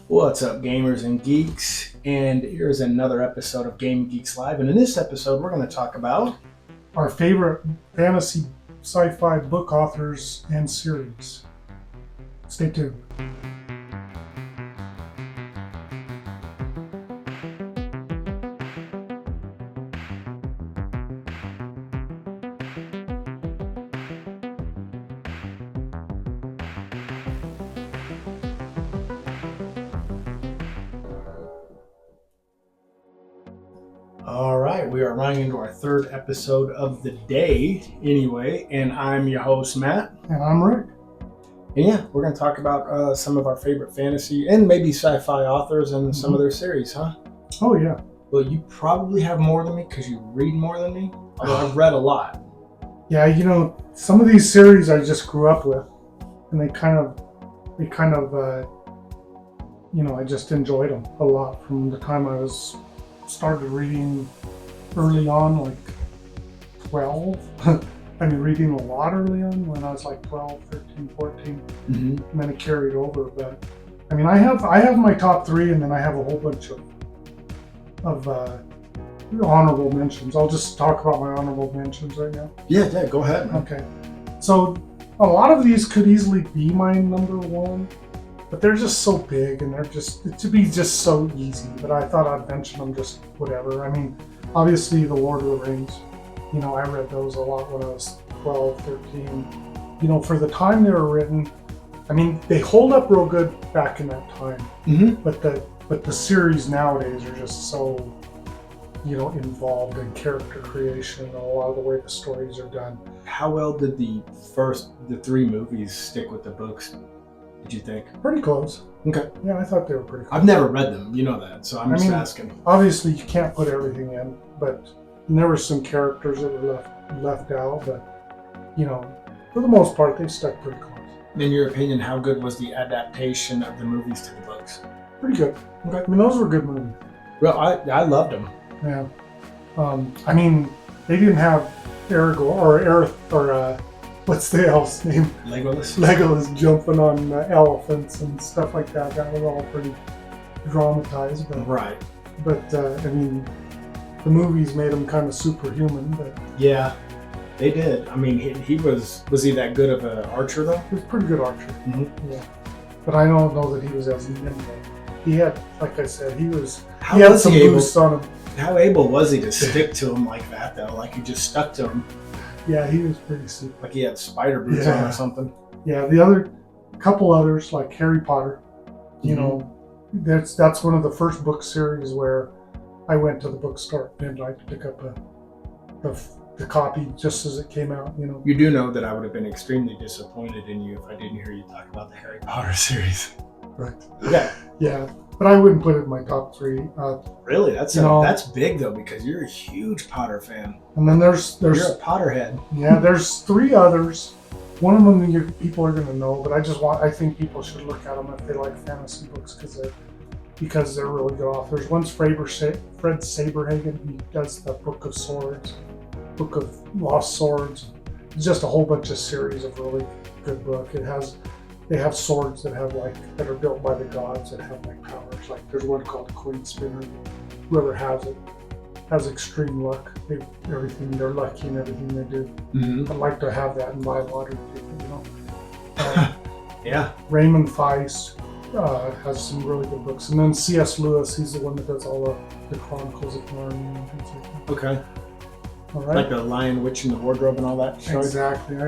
What's up, gamers and geeks? And here's another episode of Game Geeks Live. And in this episode, we're going to talk about our favorite fantasy sci-fi book authors and series. Stay tuned. All right, we are running into our third episode of the day anyway, and I'm your host, Matt. And I'm Rick. And yeah, we're going to talk about some of our favorite fantasy and maybe sci-fi authors and some of their series, huh? Oh, yeah. Well, you probably have more than me because you read more than me, although I've read a lot. Yeah, some of these series I just grew up with, and I just enjoyed them a lot from the time I started reading early on, like 12. I mean, reading a lot early on when I was like 12, 13, 14, and then it carried over. But I mean, I have my top three, and then I have a whole bunch of honorable mentions. I'll just talk about my honorable mentions right now. Yeah, go ahead, man. Okay. So a lot of these could easily be my number one, but they're just so big and they're just to be just so easy. But I thought I'd mention them just whatever. I mean, obviously the Lord of the Rings, I read those a lot when I was 12, 13. For the time they were written, I mean, they hold up real good back in that time. But the series nowadays are just so, involved in character creation and a lot of the way the stories are done. How well did the three movies stick with the books, did you think? Pretty close. Okay. Yeah, I thought they were pretty close. I've never read them, you know that, so I'm just asking. Obviously, you can't put everything in, but there were some characters that were left out, but, for the most part, they stuck pretty close. In your opinion, how good was the adaptation of the movies to the books? Pretty good. Okay. I mean, those were good movies. Well, I loved them. Yeah. I mean, they didn't have Aragorn or what's the elf's name? Legolas jumping on elephants and stuff like that. That was all pretty dramatized. But, right. But, I mean, the movies made him kind of superhuman. But yeah, they did. I mean, he was he that good of an archer, though? He was a pretty good archer. Mm-hmm. Yeah. But I don't know that he was as nimble. He had, like I said, he How had was some he boosts on him. How able was he to stick to him like that, though? Like he just stuck to him? Yeah, he was pretty super. Like he had spider boots on or something? Yeah, the couple others, like Harry Potter, that's one of the first book series where I went to the bookstore and I to pick up the copy just as it came out, You do know that I would have been extremely disappointed in you if I didn't hear you talk about the Harry Potter series. Right. Okay. Yeah, but I wouldn't put it in my top three. Really? That's big, though, because you're a huge Potter fan. And then there's you're a Potterhead. Yeah, there's three others. One of them people are going to know, but I think people should look at them if they like fantasy books because they're really good authors. One's Fred Saberhagen. He does the Book of Swords, Book of Lost Swords. It's just a whole bunch of series of really good book. They have swords that are built by the gods that have powers. Like there's one called Coin Spinner. Whoever has it has extreme luck. They're lucky in everything they do. Mm-hmm. I'd like to have that in my lottery ticket, Yeah. Raymond Feist has some really good books, and then C.S. Lewis. He's the one that does all the Chronicles of Narnia and things like that. Okay. All right. Like the Lion, Witch, and the Wardrobe and all that. Exactly. I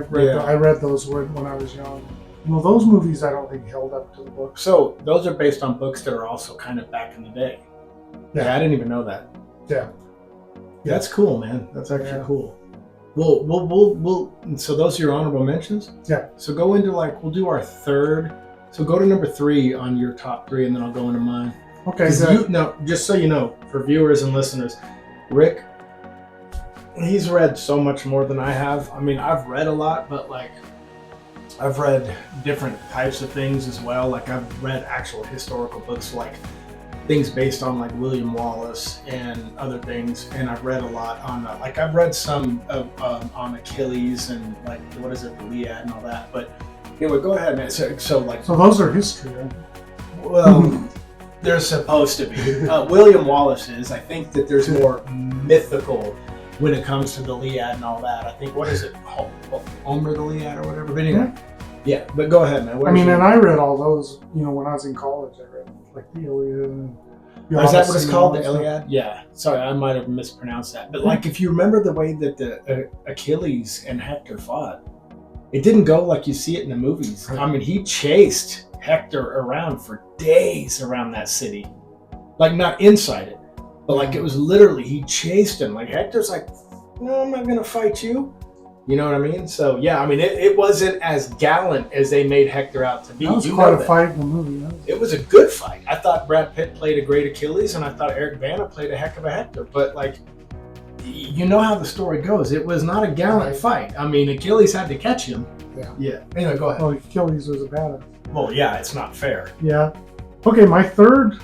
read those when I was young. Those movies I don't think held up to the books. So those are based on books that are also kind of back in the day. Yeah, I didn't even know that. Yeah. That's cool, man. That's actually cool. We'll. So those are your honorable mentions? Yeah. So go into we'll do our third. So go to number 3 on your top 3, and then I'll go into mine. Okay. Just so you know, for viewers and listeners, Rick, he's read so much more than I have. I mean, I've read a lot, but I've read different types of things as well. I've read actual historical books, things based on William Wallace and other things. And I've read a lot on, I've read some on Achilles and the Iliad and all that. But anyway, go ahead, man. So those are history, right? Well, There's supposed to be. William Wallace is. I think that there's more mythical when it comes to the Iliad and all that. I think, what is it? Homer the Iliad or whatever. But anyway, yeah. But go ahead, man. I mean, and I read all those. You know, when I was in college, I read like the Iliad. And the is that what it's Odyssey called, and the all that Iliad? Yeah. Sorry, I might have mispronounced that. But like, if you remember the way that the Achilles and Hector fought, it didn't go like you see it in the movies. Right. I mean, he chased Hector around for days around that city. Like, not inside it, but like it was literally, he chased him. Like, Hector's like, no, I'm not going to fight you. You know what I mean? So, yeah, I mean, it wasn't as gallant as they made Hector out to be. That was quite a fight in the movie. It was a good fight. I thought Brad Pitt played a great Achilles, and I thought Eric Bana played a heck of a Hector. But, like, you know how the story goes. It was not a gallant fight. I mean, Achilles had to catch him. Yeah. Anyway, go ahead. Well, Achilles was a badass. Well, yeah, it's not fair. Yeah. Okay, my third,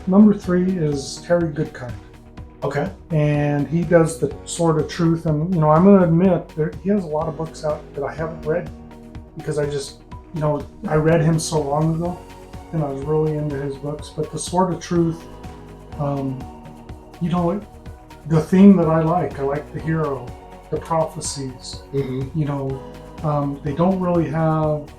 number 3 is Terry Goodkind. Okay. And he does the Sword of Truth. And, you know, I'm going to admit he has a lot of books out that I haven't read because I just, you know, I read him so long ago and I was really into his books. But the Sword of Truth, you know, the theme that I like the hero, the prophecies, you know, they don't really have,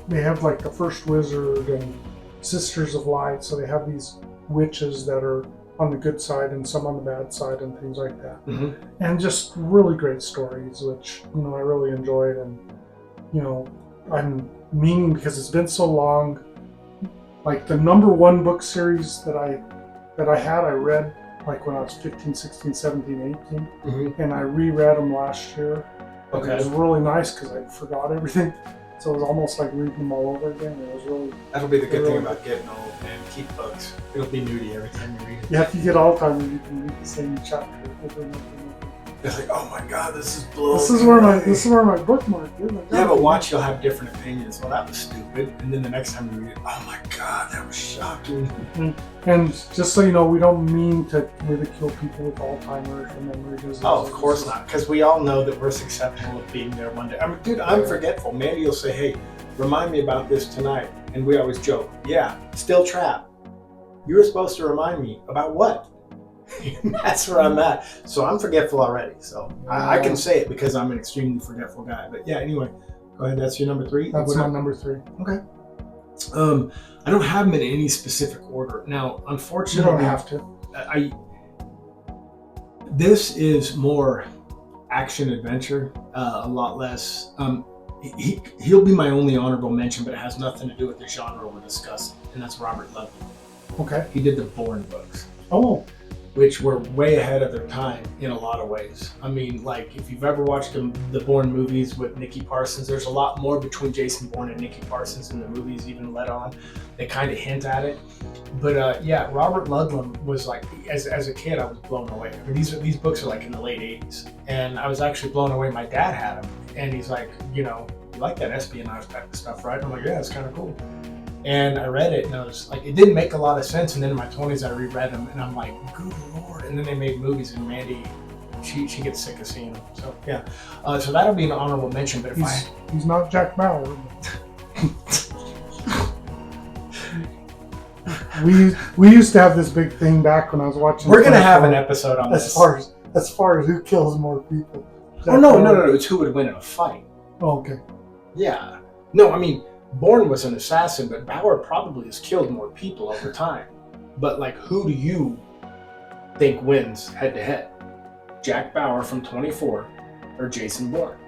they have like the First Wizard and Sisters of Light. So they have these witches that are on the good side and some on the bad side and things like that. And just really great stories, which, you know, I really enjoyed. And, you know, I'm meaning, because it's been so long, like the number 1 book series that I read like when I was 15, 16, 17, 18, and I reread them last year. Okay. It was really nice because I forgot everything. So it was almost like reading them all over again. It was really... That'll be the good thing about getting old, man. Keep books. It'll be new to you every time you read it. Yeah, if you get Alzheimer's, you can read the same chapter over and over and over. It's like, oh my God, this is blowing. This is where my bookmark is. Yeah, but watch, you'll have different opinions. Well, that was stupid. And then the next time you read it, oh my God, that was shocking. And just so you know, we don't mean to ridicule people with Alzheimer's or memory disease. Oh, of course not. Because we all know that we're susceptible of being there one day. I mean, dude, I'm forgetful. Mandy will say, hey, remind me about this tonight. And we always joke, yeah, still trapped. You were supposed to remind me about what? That's where I'm at. So I'm forgetful already. So I can say it because I'm an extremely forgetful guy. But yeah, anyway, go ahead. That's your number 3? That's my number 3. Okay. I don't have them in any specific order. Now, unfortunately, you don't have to. This is more action adventure, a lot less. He'll be my only honorable mention, but it has nothing to do with the genre we're discussing, and that's Robert Ludlum. Okay. He did the Bourne books. Oh. Which were way ahead of their time in a lot of ways. I mean, like, if you've ever watched the Bourne movies with Nicky Parsons, there's a lot more between Jason Bourne and Nicky Parsons in the movies even let on. They kind of hint at it. But yeah, Robert Ludlum was like, as a kid, I was blown away. I mean, these books are like in the late 80s. And I was actually blown away. My dad had them. And he's like, you know, you like that espionage type of stuff, right? And I'm like, yeah, it's kind of cool. And I read it, and I was like, it didn't make a lot of sense. And then in my 20s, I reread them, and I'm like, good Lord. And then they made movies, and Mandy, she gets sick of seeing them. So, yeah. So that'll be an honorable mention. But he's not Jack Bauer. we used to have this big thing back when I was watching. We're going to have an episode on this. As far as who kills more people. Oh, no. It's who would win in a fight. Oh, okay. Yeah. No, I mean, Bourne was an assassin, but Bauer probably has killed more people over time. But, like, who do you think wins head-to-head? Jack Bauer from 24 or Jason Bourne?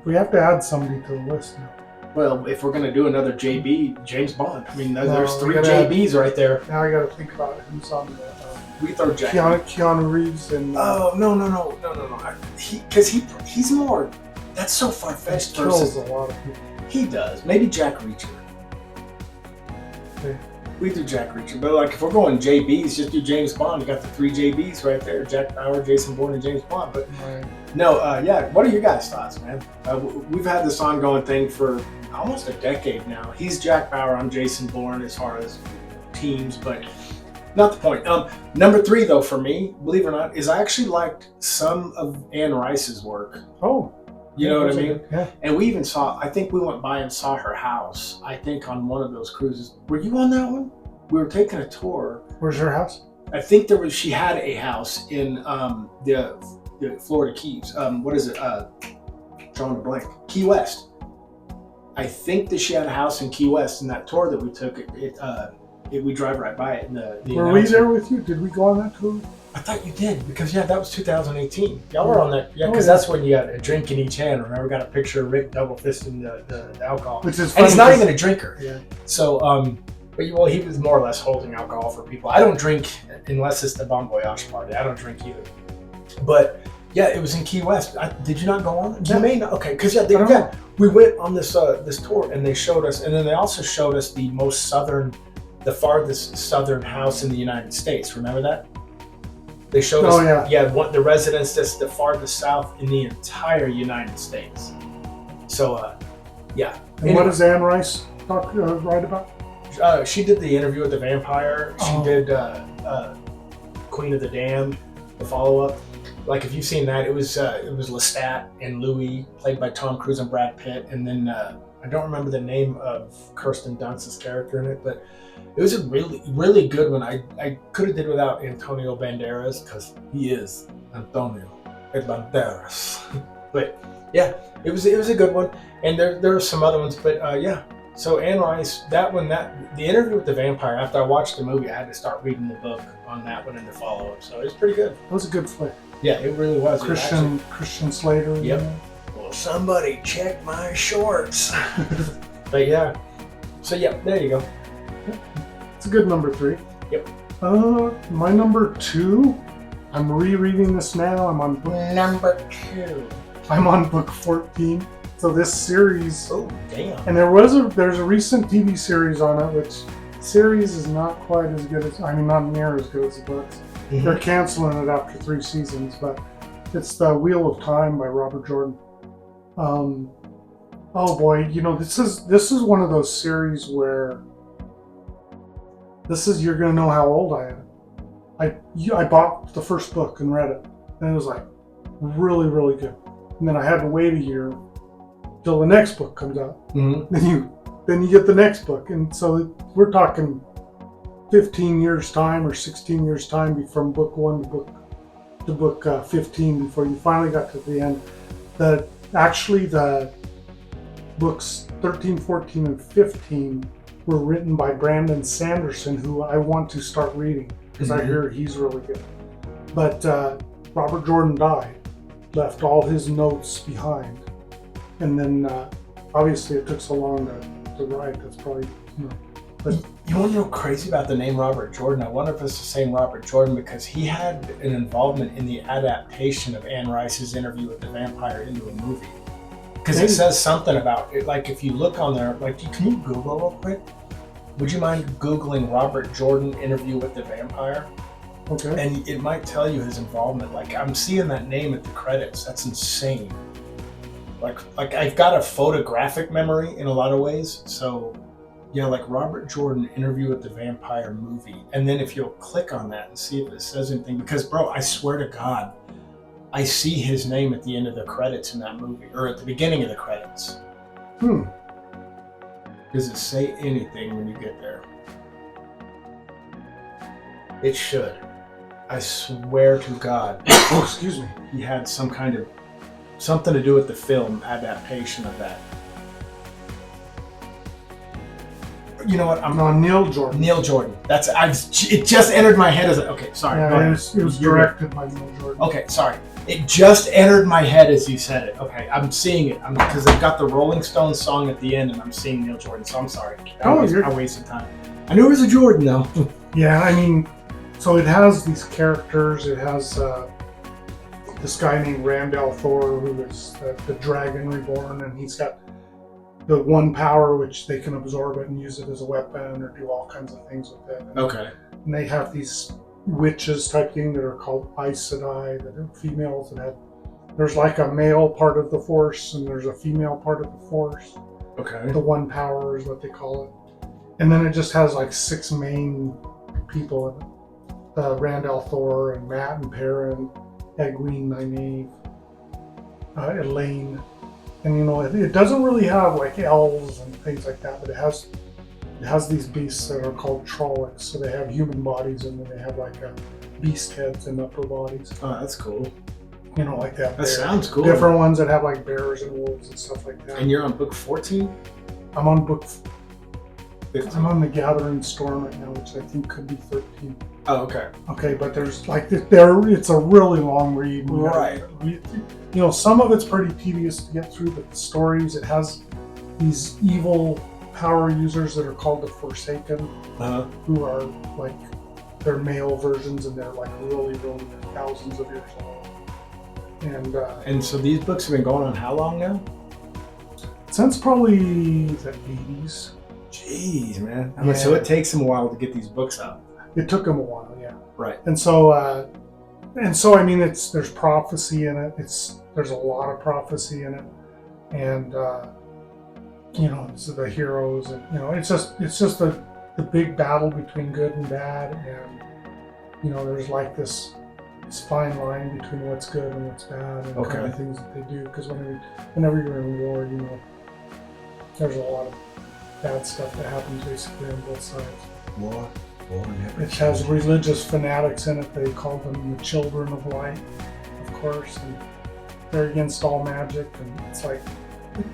We have to add somebody to the list now. Well, if we're going to do another JB, James Bond. I mean, there's 3 JBs right there. Now I got to think about who's on the... We throw Jack. Keanu Reeves and... Oh, no. Because he's more... That's so far-fetched. He kills a lot of people. He does. Maybe Jack Reacher. Okay. We do Jack Reacher. But like if we're going JBs, just do James Bond. You got the 3 JBs right there. Jack Bauer, Jason Bourne, and James Bond. But no, yeah. What are your guys' thoughts, man? We've had this ongoing thing for almost a decade now. He's Jack Bauer. I'm Jason Bourne as far as teams, but not the point. Number 3, though, for me, believe it or not, is I actually liked some of Anne Rice's work. Oh. You know what I mean? Yeah. And we even I think we went by and saw her house, I think on one of those cruises. Were you on that one? we were taking a tour. Where's her house? I think she had a house in the Florida Keys. What is it? Drawing a blank. Key West. I think that she had a house in Key West. In that tour that we took, we drive right by it. Were we there with you? Did we go on that tour? I thought you did, because that was 2018. Y'all were on that, because that's when you got a drink in each hand. Remember, got a picture of Rick double fisting the alcohol, which is and he's not even a drinker. Yeah. So, but he was more or less holding alcohol for people. I don't drink unless it's the Bon Voyage party. I don't drink either. But yeah, it was in Key West. Did you not go on? You may not. Okay, because we went on this tour, and they showed us, and then they also showed us the farthest southern house in the United States. Remember that? They showed us, the residence that's the farthest south in the entire United States. So, yeah. And what does Anne Rice write about? She did the interview with the vampire. She did Queen of the Damned, the follow-up. Like, if you've seen that, it was Lestat and Louis, played by Tom Cruise and Brad Pitt, and then I don't remember the name of Kirsten Dunst's character in it, but it was a really, really good one. I could have did without Antonio Banderas, because he is Antonio Banderas. But yeah, it was a good one, and there are some other ones, but yeah. So Anne Rice, the interview with the vampire. After I watched the movie, I had to start reading the book on that one and the follow-up. So it was pretty good. It was a good flick. Yeah, it really was. Christian Slater. Yep. Well, somebody check my shorts. But yeah. So yeah, there you go. It's a good number 3. Yep. My number 2. I'm rereading this now. I'm on number 2. I'm on book 14. So this series. Oh damn! And there's a recent TV series on it, which series is not quite as good as not near as good as the books. Mm-hmm. They're canceling it after 3 seasons, but it's the Wheel of Time by Robert Jordan. Oh boy, this is one of those series where you're gonna know how old I am. I bought the first book and read it, and it was like really, really good. And then I had to wait a year till the next book comes out. Mm-hmm. Then you get the next book, and so we're talking 15 years time or 16 years time from book 1 to book 15 before you finally got to the end. The books 13, 14, and 15 were written by Brandon Sanderson, who I want to start reading because I hear he's really good. But Robert Jordan died, left all his notes behind, and then obviously it took so long to write. That's probably But you want to know crazy about the name Robert Jordan? I wonder if it's the same Robert Jordan, because he had an involvement in the adaptation of Anne Rice's interview with the vampire into a movie. Because it says something about it, like if you look on there, like can you Google real quick? Would you mind Googling Robert Jordan interview with the vampire? Okay. And it might tell you his involvement. Like I'm seeing that name at the credits. That's insane. Like I've got a photographic memory in a lot of ways. So yeah, like Robert Jordan interview with the vampire movie. And then if you'll click on that and see if it says anything, because bro, I swear to God, I see his name at the end of the credits in that movie, or at the beginning of the credits. Does it say anything when you get there? It should. I swear to God. Oh, excuse me. He had something to do with the film adaptation of that. You know what? Neil Jordan. Neil Jordan. It just entered my head as okay. Sorry. Yeah, it was directed by Neil Jordan. Okay, sorry. It just entered my head as you said it. Okay, I'm seeing it. Because they've got the Rolling Stones song at the end, and I'm seeing Neil Jordan. So I'm sorry. I wasted time. I knew it was a Jordan though. Yeah, I mean, so it has these characters. It has this guy named Randall Thor, who is the Dragon Reborn, and he's got the one power which they can absorb it and use it as a weapon or do all kinds of things with it. Okay. And they have these witches type thing that are called Aes Sedai, that are females that have. There's like a male part of the Force and there's a female part of the Force. Okay. The one power is what they call it. And then it just has like 6 main people in it. Randall Thor and Matt and Perrin, Egwene, Nynaeve, Elaine. And it doesn't really have like elves and things like that, but it has it has these beasts that are called Trollocs. So they have human bodies and then they have like a beast heads and upper bodies. Oh, that's cool. You know, like that. That sounds cool. Different ones that have like bears and wolves and stuff like that. And you're on book 14? I'm on book 15. I'm on the Gathering Storm right now, which I think could be 13. Oh, okay. Okay, but there's like it's a really long read. Right. You know, some of it's pretty tedious to get through, but the stories, it has these evil power users that are called the Forsaken, who are like, they're male versions and they're like really they're thousands of years old. And so these books have been going on how long now? Since probably the 80s. Jeez, man. I mean, so it takes them a while to get these books out. It took them a while, yeah. Right. And so I mean, there's prophecy in it. There's a lot of prophecy in it, and you know, it's the heroes, and you know, it's just the big battle between good and bad, and you know, there's like this fine line between what's good and what's bad, and kind of things that they do. Because whenever you're in war, you know, there's a lot of bad stuff that happens basically on both sides. War. It has religious fanatics in it. They call them the Children of Light, of course, and they're against all magic. And it's like,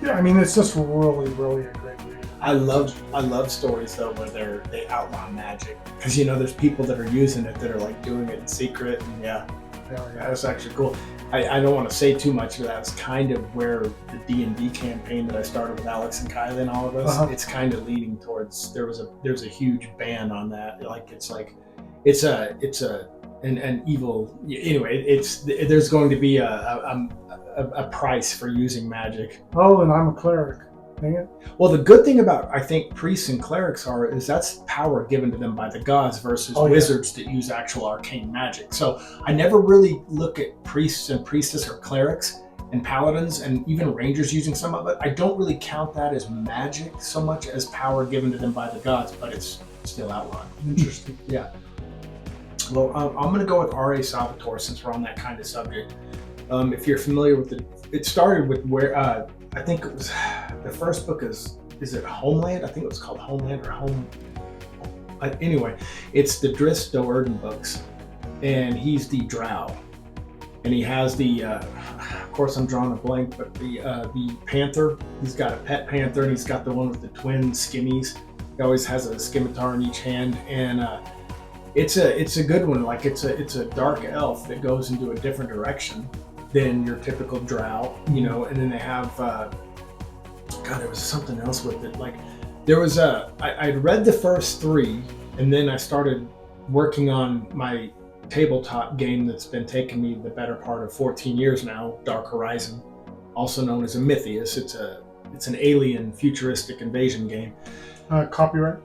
yeah, I mean, it's just really, really a great read. I love stories though where they outlaw magic, because you know there's people that are using it that are like doing it in secret, and yeah, that's actually cool. I don't want to say too much, but that's kind of where the D&D campaign that I started with Alex and Kylie and all of us, it's kind of leaning towards. There's a huge ban on that. Like it's an evil. Anyway, there's going to be a price for using magic. Oh, and I'm a cleric. Dang it. Well, the good thing about, I think, priests and clerics is that's power given to them by the gods versus wizards that use actual arcane magic. So I never really look at priests and priestess or clerics and paladins and even rangers using some of it. I don't really count that as magic so much as power given to them by the gods, but it's still outlawed. Interesting. Yeah. Well, I'm going to go with R.A. Salvatore since we're on that kind of subject. If you're familiar with it started with where I think it was the first book is it Homeland? I think it was called Homeland or Home. Anyway, it's the Drizzt Do'Urden books, and he's the Drow, and he has the. Of course, I'm drawing a blank, but the panther. He's got a pet panther, and he's got the one with the twin skimmies. He always has a scimitar in each hand, and it's a good one. Like it's a dark elf that goes into a different direction than your typical drow, you know. And then they have there was something else with it. Like there was I'd read the first 3, and then I started working on my tabletop game that's been taking me the better part of 14 years now, Dark Horizon, also known as Amithius. It's an alien futuristic invasion game. Copyright?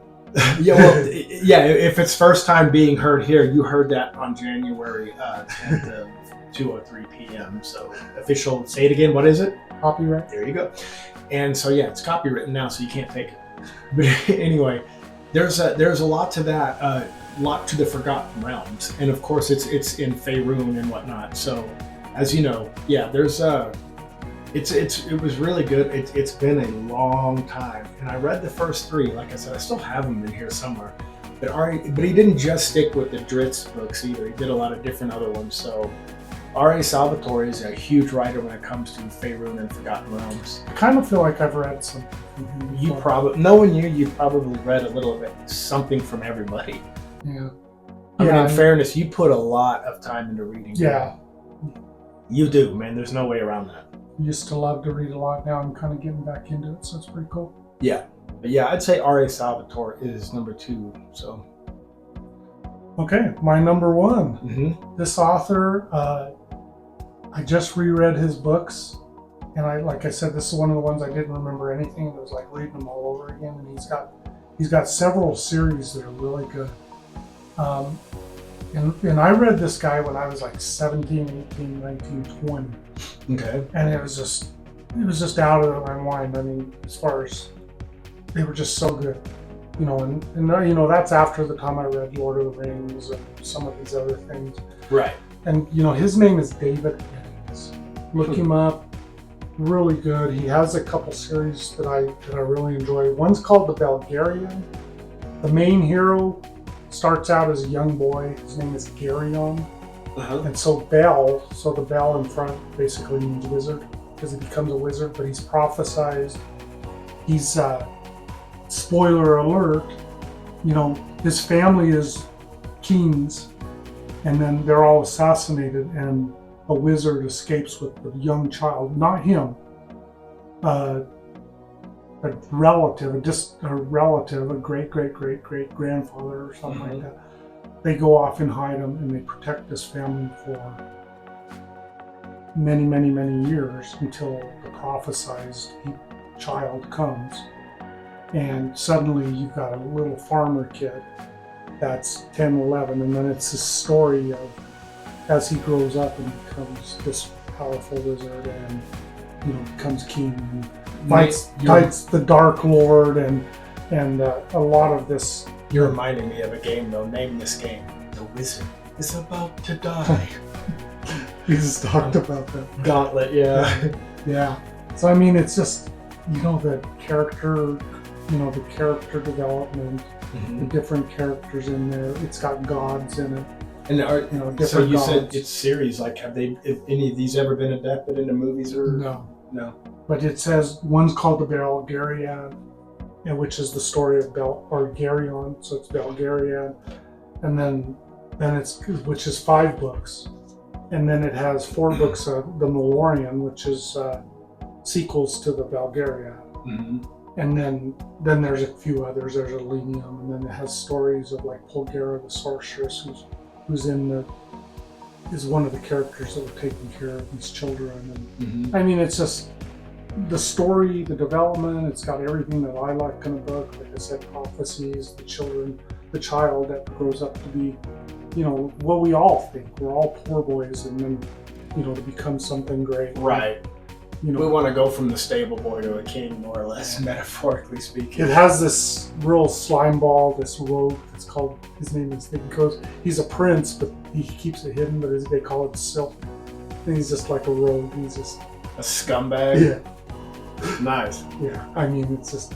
Yeah, well, yeah, if it's first time being heard here, you heard that on January 10th of 2:03 p.m. So official, say it again, what is it? Copyright. There you go. And so yeah, it's copywritten now, so you can't take it. But anyway, there's a lot to that, lot to the Forgotten Realms, and of course it's in Faerun and whatnot. So as you know, yeah, there's it was really good. It's been a long time, and I read the first 3. Like I said, I still have them in here somewhere. But he didn't just stick with the Drizzt books either. He did a lot of different other ones. So R.A. Salvatore is a huge writer when it comes to Faerun and Forgotten Realms. I kind of feel like I've read some. You probably, knowing you probably read a little bit, something from everybody. Yeah. I mean, in fairness, you put a lot of time into reading. Yeah. You do, man. There's no way around that. Used to love to read a lot. Now I'm kind of getting back into it, so it's pretty cool. Yeah. But yeah, I'd say R.A. Salvatore is number 2. So. Okay, my number 1. Mm-hmm. This author, I just reread his books, and like I said, this is one of the ones I didn't remember anything. It was like reading them all over again, and he's got several series that are really good. And I read this guy when I was like 17, 18, 19, 20. Okay. And it was just out of my mind. I mean, as far as they were just so good, you know, and you know, that's after the time I read Lord of the Rings and some of these other things. Right. And you know, his name is David Eddings. Look him up. Really good. He has a couple series that I really enjoy. One's called The Belgarian, The main hero starts out as a young boy. His name is Garyon. And so the bell in front basically means wizard because he becomes a wizard, but he's prophesized. He's, spoiler alert, his family is kings, and then they're all assassinated, and a wizard escapes with the young child, not him, a relative, a great grandfather or something like that. They go off and hide him, and they protect this family for many years until the prophesized child comes. And suddenly you've got a little farmer kid that's 10, 11, and then it's a story of as he grows up and becomes this powerful wizard and becomes king and fights the Dark Lord and a lot of this. You're reminding me of a game though. Name this game. The Wizard is about to die. We just talked about that. Gauntlet, yeah. Yeah. So I mean, it's just the character. The character development, the different characters in there. It's got gods in it. And different so you gods. said it's series. Like, have any of these ever been adapted into movies or no? But it says one's called the Belgariad, which is the story of Garyon. So it's Belgariad, and then it's which is 5 books, and then it has 4 books of the Melorian, which is sequels to the Belgariad. And then there's a few others. There's a Lenium, and then it has stories of like Polgara the sorceress, who's is one of the characters that were taking care of these children. And I mean, it's just the story, the development. It's got everything that I like in a book. Like I said, prophecies, the child that grows up to be, what we all think. We're all poor boys, and then to become something great. Right. We want to go from the stable boy to a king, more or less, metaphorically speaking. It has this real slime ball, this rogue. It's called. His name is. He's a prince, but he keeps it hidden. But they call it Silk. And he's just like a rogue. He's just a scumbag. Yeah. Nice. Yeah. I mean, it's just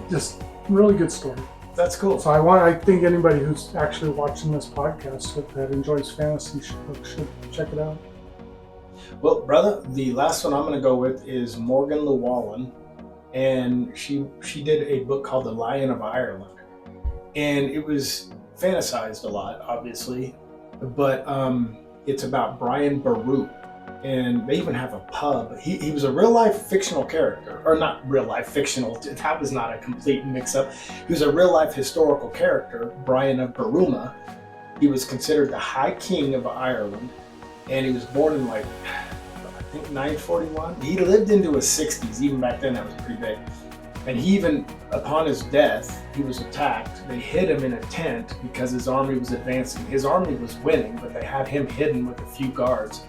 just really good story. That's cool. So I think anybody who's actually watching this podcast that enjoys fantasy should check it out. Well, brother, the last one I'm going to go with is Morgan Llewellyn, and she did a book called The Lion of Ireland, and it was fantasized a lot, obviously, but it's about Brian Boru, and they even have a pub. He was a real life fictional character, or not real life fictional. That was not a complete mix-up. He was a real life historical character, Brian of Boruma. He was considered the High King of Ireland. And he was born in I think 941. He lived into his 60s. Even back then, that was pretty big. And he even, upon his death, he was attacked. They hid him in a tent because his army was advancing. His army was winning, but they had him hidden with a few guards.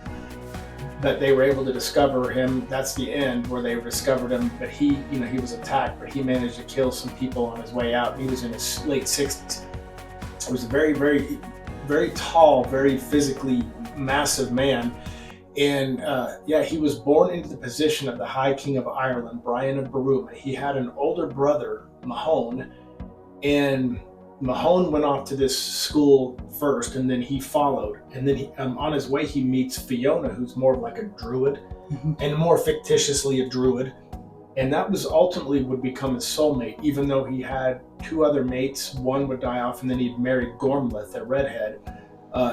But they were able to discover him. That's the end where they discovered him. But he was attacked, but he managed to kill some people on his way out. He was in his late 60s. He was a very, very, very tall, very physically massive man, and he was born into the position of the High King of Ireland, Brian of Boruma. He had an older brother, Mahone, and Mahone went off to this school first, and then he followed. And then on his way, he meets Fiona, who's more like a druid, and more fictitiously a druid. And that was ultimately would become his soulmate, even though he had 2 other mates. One would die off, and then he'd married Gormleth, a redhead.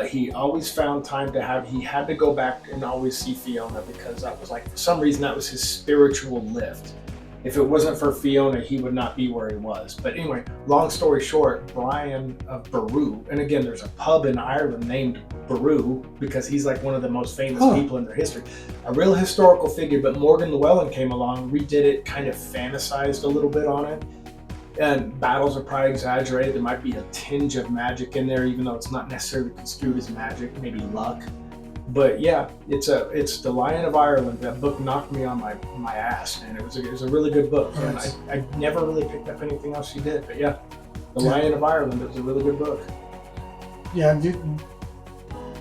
He always found time he had to go back and always see Fiona, because that was for some reason, that was his spiritual lift. If it wasn't for Fiona, he would not be where he was. But anyway, long story short, Brian of Boru, and again, there's a pub in Ireland named Boru because he's one of the most famous people in their history. A real historical figure, but Morgan Llewellyn came along, redid it, kind of fantasized a little bit on it. And battles are probably exaggerated. There might be a tinge of magic in there, even though it's not necessarily construed as magic, maybe luck. But yeah, it's The Lion of Ireland. That book knocked me on my ass, man. It was a really good book. And I never really picked up anything else she did. But yeah, The Lion of Ireland. It was a really good book. Yeah,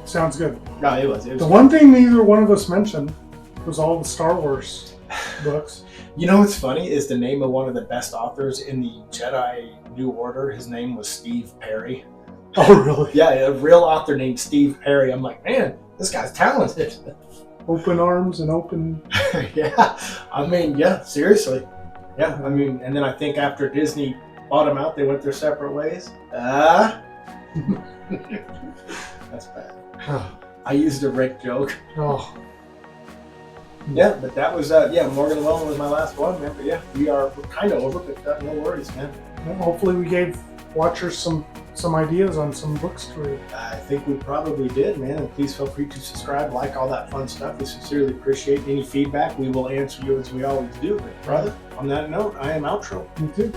sounds good. No, it was. The one thing neither one of us mentioned was all the Star Wars books. You know what's funny is the name of one of the best authors in the Jedi New Order. His name was Steve Perry. Oh, really? Yeah, a real author named Steve Perry. I'm like, man, this guy's talented. Open arms and open. Yeah, I mean, yeah, seriously. Yeah, I mean, and then I think after Disney bought him out, they went their separate ways. That's bad. I used a Rick joke. Oh, Yeah, but that was, Morgan Llewellyn was my last one, man. But yeah, we're kind of over, but no worries, man. well, hopefully we gave watchers some ideas on some books to read. I think we probably did, man. And please feel free to subscribe, like all that fun stuff. We sincerely appreciate any feedback. We will answer you as we always do. But brother, on that note, I am outro. Me too.